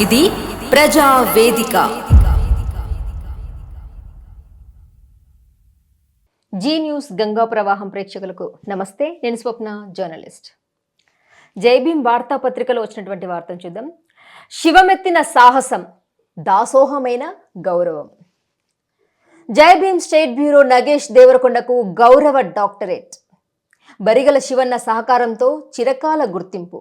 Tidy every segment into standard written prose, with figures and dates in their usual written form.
ఇది ప్రజా వేదిక. జీ న్యూస్ గంగా ప్రవాహం ప్రేక్షకులకు నమస్తే. నేను స్వప్న, జర్నలిస్ట్. జై భీమ్ వార్తాపత్రికలో వచ్చినటువంటి వార్తను చూద్దాం. శివమెత్తిన సాహసం, దాసోహమైన గౌరవం. జై భీమ్ స్టేట్ బ్యూరో నగేష్ దేవరకొండకు గౌరవ డాక్టరేట్. బరిగల శివన్న సహకారంతో చిరకాల గుర్తింపు.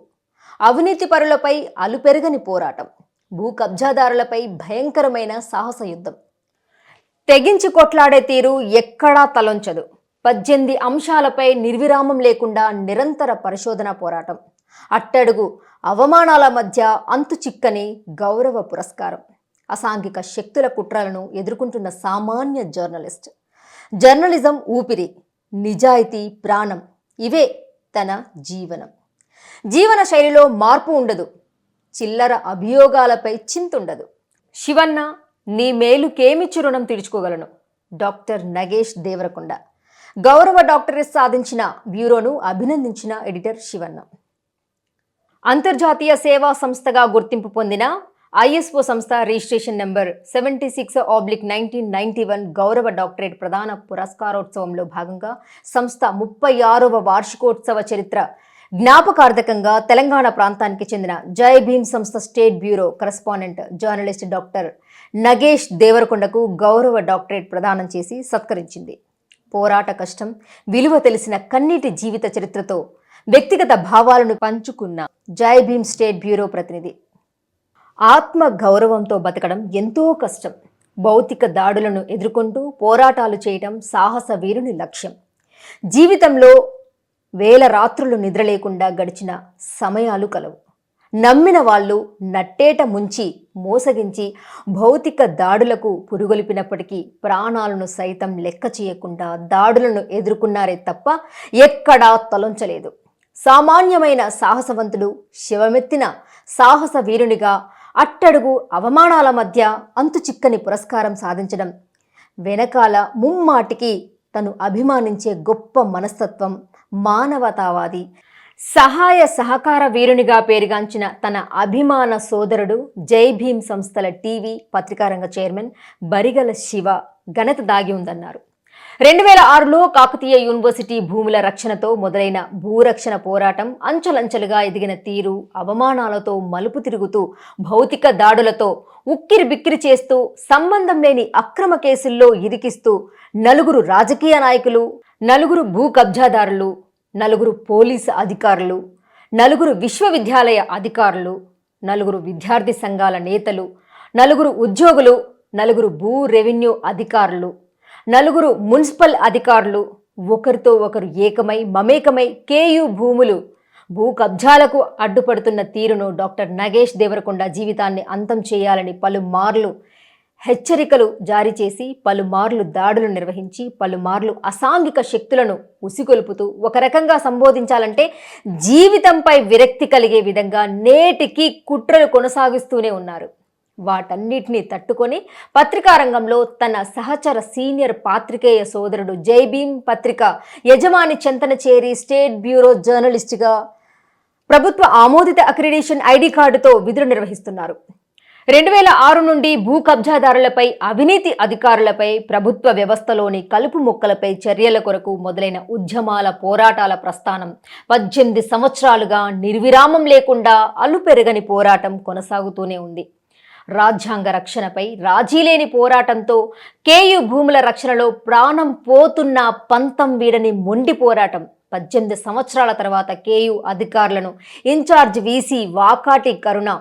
అవినీతి పరులపై అలుపెరగని పోరాటం. భూ కబ్జాదారులపై భయంకరమైన సాహస యుద్ధం. తెగించి కొట్లాడే తీరు ఎక్కడా తలొంచదు. 18 అంశాలపై నిర్విరామం లేకుండా నిరంతర పరిశోధన పోరాటం. అట్టడుగు అవమానాల మధ్య అంతు చిక్కని గౌరవ పురస్కారం. అసాంఘిక శక్తుల కుట్రలను ఎదుర్కొంటున్న సామాన్య జర్నలిస్ట్. జర్నలిజం ఊపిరి, నిజాయితీ ప్రాణం. ఇవే తన జీవనం. జీవన శైలిలో మార్పు ఉండదు. చిల్లర అభియోగాలపై చింతుండదు. శివన్న, నీ మేలుకేమిచ్చి రుణం తీర్చుకోగలను. డాక్టర్ నగేష్ దేవరకొండ గౌరవ డాక్టరేట్ సాధించిన బ్యూరోను అభినందించిన ఎడిటర్ శివన్న. అంతర్జాతీయ సేవా సంస్థగా గుర్తింపు పొందిన ఐఎస్ఓ సంస్థ రిజిస్ట్రేషన్ నెంబర్ 76/1991 గౌరవ డాక్టరేట్ ప్రధాన పురస్కారోత్సవంలో భాగంగా సంస్థ 36వ వార్షికోత్సవ చరిత్ర జ్ఞాపకార్థకంగా తెలంగాణ ప్రాంతానికి చెందిన జై భీమ్ సంస్థ state bureau correspondent journalist doctor Nagesh దేవరకొండకు గౌరవ డాక్టరేట్ ప్రదానం చేసి సత్కరించింది. పోరాట కష్టం, విలువ తెలిసిన కన్నీటి జీవిత చరిత్రతో వ్యక్తిగత భావాలను పంచుకున్న జై భీమ్ స్టేట్ బ్యూరో ప్రతినిధి. ఆత్మ గౌరవంతో బతకడం ఎంతో కష్టం. భౌతిక దాడులను ఎదుర్కొంటూ పోరాటాలు చేయడం సాహస వీరుని లక్ష్యం. జీవితంలో వేల రాత్రులు నిద్రలేకుండా గడిచిన సమయాలు కలవు. నమ్మిన వాళ్ళు నట్టేట ముంచి మోసగించి భౌతిక దాడులకు పురుగొలిపినప్పటికీ ప్రాణాలను సైతం లెక్క చేయకుండా దాడులను ఎదుర్కొన్నారే తప్ప ఎక్కడా తలొంచలేదు. సామాన్యమైన సాహసవంతుడు, శివమెత్తిన సాహస వీరునిగా అట్టడుగు అవమానాల మధ్య అంతు చిక్కని పురస్కారం సాధించడం వెనకాల ముమ్మాటికి తను అభిమానించే గొప్ప మనస్తత్వం, మానవతావాది, సహాయ సహకార వీరునిగా పేరుగాంచిన తన అభిమాన సోదరుడు జై భీమ్ సంస్థల టీవీ పత్రికారంగ చైర్మన్ బరిగల శివ ఘనత దాగి ఉందన్నారు. 2006లో కాకతీయ యూనివర్సిటీ భూముల రక్షణతో మొదలైన భూరక్షణ పోరాటం అంచెలంచెలుగా ఎదిగిన తీరు, అవమానాలతో మలుపు తిరుగుతూ భౌతిక దాడులతో ఉక్కిరి బిక్కిరి చేస్తూ సంబంధం లేని అక్రమ కేసుల్లో ఇరికిస్తూ 4 రాజకీయ నాయకులు, 4 భూ కబ్జాదారులు, 4 పోలీసు అధికారులు, 4 విశ్వవిద్యాలయ అధికారులు, 4 విద్యార్థి సంఘాల నేతలు, 4 ఉద్యోగులు, 4 భూ రెవెన్యూ అధికారులు, 4 మున్సిపల్ అధికారులు ఒకరితో ఒకరు ఏకమై మమేకమై కేయూ భూములు భూ కబ్జాలకు అడ్డుపడుతున్న తీరును డాక్టర్ నగేష్ దేవరకొండ జీవితాన్ని అంతం చేయాలని పలుమార్లు హెచ్చరికలు జారీ చేసి, పలుమార్లు దాడులు నిర్వహించి, పలుమార్లు అసాంఘిక శక్తులను ఉసిగొలుపుతూ ఒక రకంగా సంబోధించాలంటే జీవితంపై విరక్తి కలిగే విధంగా నేటికి కుట్రలు కొనసాగిస్తూనే ఉన్నారు. వాటన్నిటినీ తట్టుకొని పత్రికా రంగంలో తన సహచర సీనియర్ పాత్రికేయ సోదరుడు జై భీమ్ పత్రిక యజమాని చెంతన చేరి స్టేట్ బ్యూరో జర్నలిస్టుగా ప్రభుత్వ ఆమోదిత అక్రిడిటేషన్ ఐడి కార్డుతో విధులు నిర్వహిస్తున్నారు. 2006 నుండి భూ కబ్జాదారులపై, అవినీతి అధికారులపై, ప్రభుత్వ వ్యవస్థలోని కలుపు మొక్కలపై చర్యల కొరకు మొదలైన ఉద్యమాల పోరాటాల ప్రస్థానం 18 సంవత్సరాలుగా నిర్విరామం లేకుండా అలుపెరగని పోరాటం కొనసాగుతూనే ఉంది. రాజ్యాంగ రక్షణపై రాజీలేని పోరాటంతో కేయూ భూముల రక్షణలో ప్రాణం పోతున్న పంతం వీడని మొండి పోరాటం. 18 సంవత్సరాల తర్వాత కేయూ అధికారులను ఇన్ఛార్జ్ వీసీ వాకాటి కరుణ,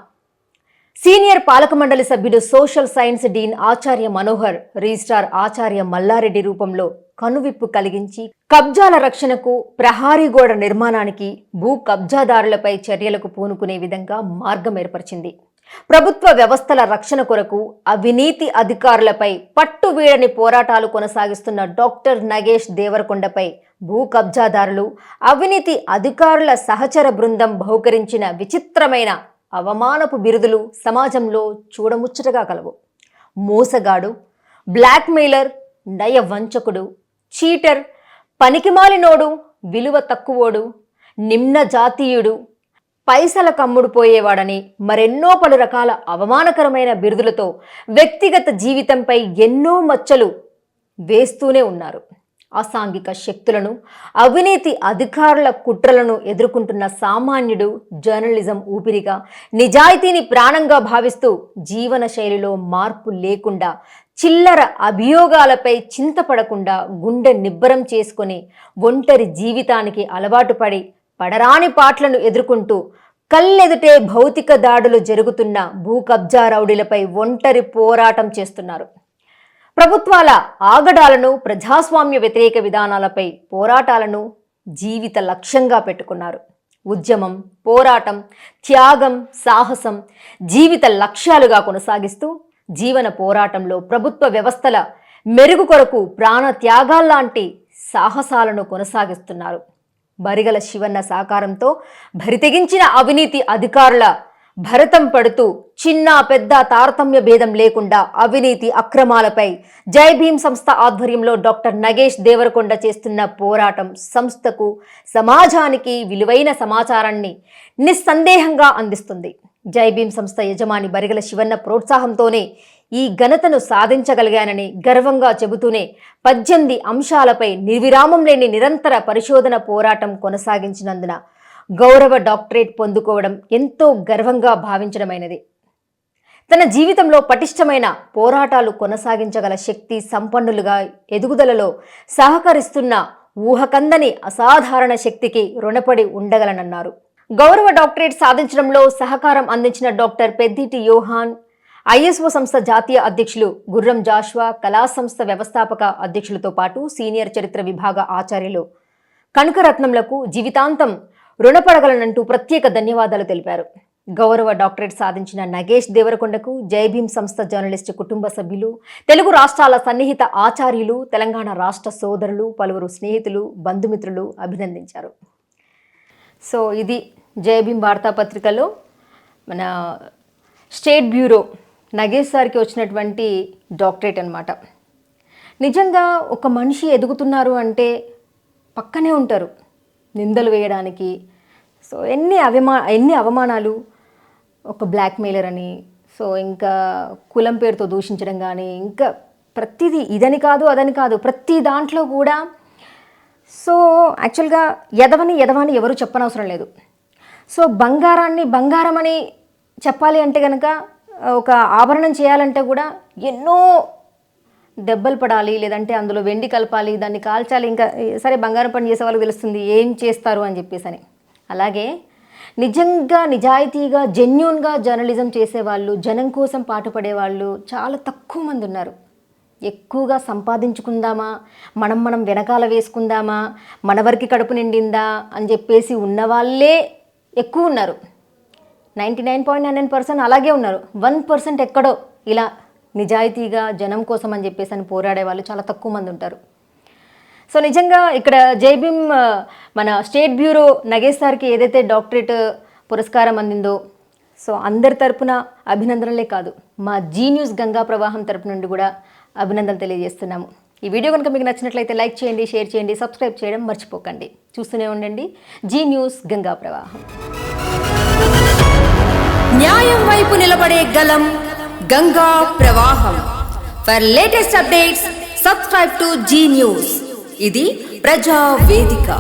సీనియర్ పాలక మండలి సభ్యుడు సోషల్ సైన్స్ డీన్ ఆచార్య మనోహర్, రిజిస్ట్రార్ ఆచార్య మల్లారెడ్డి రూపంలో కనువిప్పు కలిగించి కబ్జాల రక్షణకు, ప్రహారీ గోడ నిర్మాణానికి, భూ కబ్జాదారులపై చర్యలకు పూనుకునే విధంగా మార్గం ఏర్పరిచింది. ప్రభుత్వ వ్యవస్థల రక్షణ కొరకు అవినీతి అధికారులపై పట్టువీడని పోరాటాలు కొనసాగిస్తున్న డాక్టర్ నగేష్ దేవరకొండపై భూ కబ్జాదారులు, అవినీతి అధికారుల సహచర బృందం బహుకరించిన విచిత్రమైన అవమానపు బిరుదులు సమాజంలో చూడముచ్చటగా కలవు. మోసగాడు, బ్లాక్మెయిలర్, నయవంచకుడు, చీటర్, పనికిమాలినోడు, విలువ తక్కువోడు, నిమ్న జాతీయుడు, పైసలకు అమ్ముడుపోయేవాడని మరెన్నో పలు రకాల అవమానకరమైన బిరుదులతో వ్యక్తిగత జీవితంపై ఎన్నో మచ్చలు వేస్తూనే ఉన్నారు. అసాంఘిక శక్తులను, అవినీతి అధికారుల కుట్రలను ఎదుర్కొంటున్న సామాన్యుడు జర్నలిజం ఊపిరిగా, నిజాయితీని ప్రాణంగా భావిస్తూ జీవన శైలిలో మార్పు లేకుండా, చిల్లర అభియోగాలపై చింతపడకుండా గుండె నిబ్బరం చేసుకొని ఒంటరి జీవితానికి అలవాటు పడి పడరాని పాటలను ఎదుర్కొంటూ కళ్ళెదుటే భౌతిక దాడులు జరుగుతున్న భూ కబ్జా రౌడీలపై ఒంటరి పోరాటం చేస్తున్నారు. ప్రభుత్వాల ఆగడాలను, ప్రజాస్వామ్య వ్యతిరేక విధానాలపై పోరాటాలను జీవిత లక్ష్యంగా పెట్టుకున్నారు. ఉద్యమం, పోరాటం, త్యాగం, సాహసం జీవిత లక్ష్యాలుగా కొనసాగిస్తూ జీవన పోరాటంలో ప్రభుత్వ వ్యవస్థల మెరుగు కొరకు ప్రాణ త్యాగాల్లాంటి సాహసాలను కొనసాగిస్తున్నారు. బరిగల శివన్న సహకారంతో భరితెగించిన అవినీతి అధికారుల భరతం పడుతూ చిన్న పెద్ద తారతమ్య భేదం లేకుండా అవినీతి అక్రమాలపై జై భీమ్ సంస్థ ఆధ్వర్యంలో డాక్టర్ నగేష్ దేవరకొండ చేస్తున్న పోరాటం సంస్థకు, సమాజానికి విలువైన సమాచారాన్ని నిస్సందేహంగా అందిస్తుంది. జై భీమ్ సంస్థ యజమాని బరిగల శివన్న ప్రోత్సాహంతోనే ఈ ఘనతను సాధించగలిగానని గర్వంగా చెబుతూనే 18 అంశాలపై నిర్విరామం లేని నిరంతర పరిశోధన పోరాటం కొనసాగించినందున గౌరవ డాక్టరేట్ పొందుకోవడం ఎంతో గర్వంగా భావించడమైనది. తన జీవితంలో పటిష్టమైన పోరాటాలు కొనసాగించగల శక్తి సంపన్నులుగా ఎదుగుదలలో సహకరిస్తున్న ఊహకందని అసాధారణ శక్తికి రుణపడి ఉండగలనన్నారు. గౌరవ డాక్టరేట్ సాధించడంలో సహకారం అందించిన డాక్టర్ పెద్దిటి యోహాన్, ఐఎస్ఓ సంస్థ జాతీయ అధ్యక్షులు గుర్రం జాషువా, కళా సంస్థ వ్యవస్థాపక అధ్యక్షులతో పాటు సీనియర్ చరిత్ర విభాగ ఆచార్యులు కనకరత్నంలకు జీవితాంతం రుణపడగలనంటూ ప్రత్యేక ధన్యవాదాలు తెలిపారు. గౌరవ డాక్టరేట్ సాధించిన నగేష్ దేవరకొండకు జై భీమ్ సంస్థ జర్నలిస్టు కుటుంబ సభ్యులు, తెలుగు రాష్ట్రాల సన్నిహిత ఆచార్యులు, తెలంగాణ రాష్ట్ర సోదరులు, పలువురు స్నేహితులు, బంధుమిత్రులు అభినందించారు. సో ఇది జై భీమ్ వార్తాపత్రికలో మన స్టేట్ బ్యూరో నగేష్ సార్కి వచ్చినటువంటి డాక్టరేట్ అన్నమాట. నిజంగా ఒక మనిషి ఎదుగుతున్నారు అంటే పక్కనే ఉంటారు నిందలు వేయడానికి. సో ఎన్ని అవమానాలు, ఒక బ్లాక్మెయిలర్ అని, సో ఇంకా కులం పేరుతో దూషించడం కానీ, ఇంకా ప్రతిదీ ఇదని కాదు అదని కాదు, ప్రతి దాంట్లో కూడా. సో యాక్చువల్గా ఎదవని ఎవరు చెప్పనవసరం లేదు. సో బంగారాన్ని బంగారం అని చెప్పాలి అంటే కనుక, ఒక ఆభరణం చేయాలంటే కూడా ఎన్నో దెబ్బలు పడాలి, లేదంటే అందులో వెండి కలపాలి, దాన్ని కాల్చాలి. ఇంకా సరే బంగారం పని చేసే వాళ్ళకి తెలుస్తుంది ఏం చేస్తారు అని చెప్పేసి అని. అలాగే నిజంగా నిజాయితీగా జెన్యూన్గా జర్నలిజం చేసేవాళ్ళు, జనం కోసం పాటుపడేవాళ్ళు చాలా తక్కువ మంది ఉన్నారు. ఎక్కువగా సంపాదించుకుందామా, మనం వెనకాల వేసుకుందామా, మన వరకు కడుపు నిండిందా అని చెప్పేసి ఉన్నవాళ్ళే ఎక్కువ ఉన్నారు. 99.99% అలాగే ఉన్నారు. 1% ఎక్కడో ఇలా నిజాయితీగా జనం కోసం అని చెప్పేసి అని పోరాడే వాళ్ళు చాలా తక్కువ మంది ఉంటారు. సో నిజంగా ఇక్కడ జై భీమ్ మన స్టేట్ బ్యూరో నగేష్ సార్కి ఏదైతే డాక్టరేట్ పురస్కారం అందిందో, సో అందరి తరపున అభినందనలే కాదు, మా జీ న్యూస్ గంగా ప్రవాహం తరపు నుండి కూడా అభినందనలు తెలియజేస్తున్నాము. ఈ వీడియో కనుక మీకు నచ్చినట్లయితే లైక్ చేయండి, షేర్ చేయండి, సబ్స్క్రైబ్ చేయడం మర్చిపోకండి. చూస్తూనే ఉండండి జీ న్యూస్ గంగా ప్రవాహం. న్యాయం వైపు నిలబడే గలం గంగా ప్రవాహం. For latest updates subscribe to Zee News. ఇది ప్రజా వేదిక.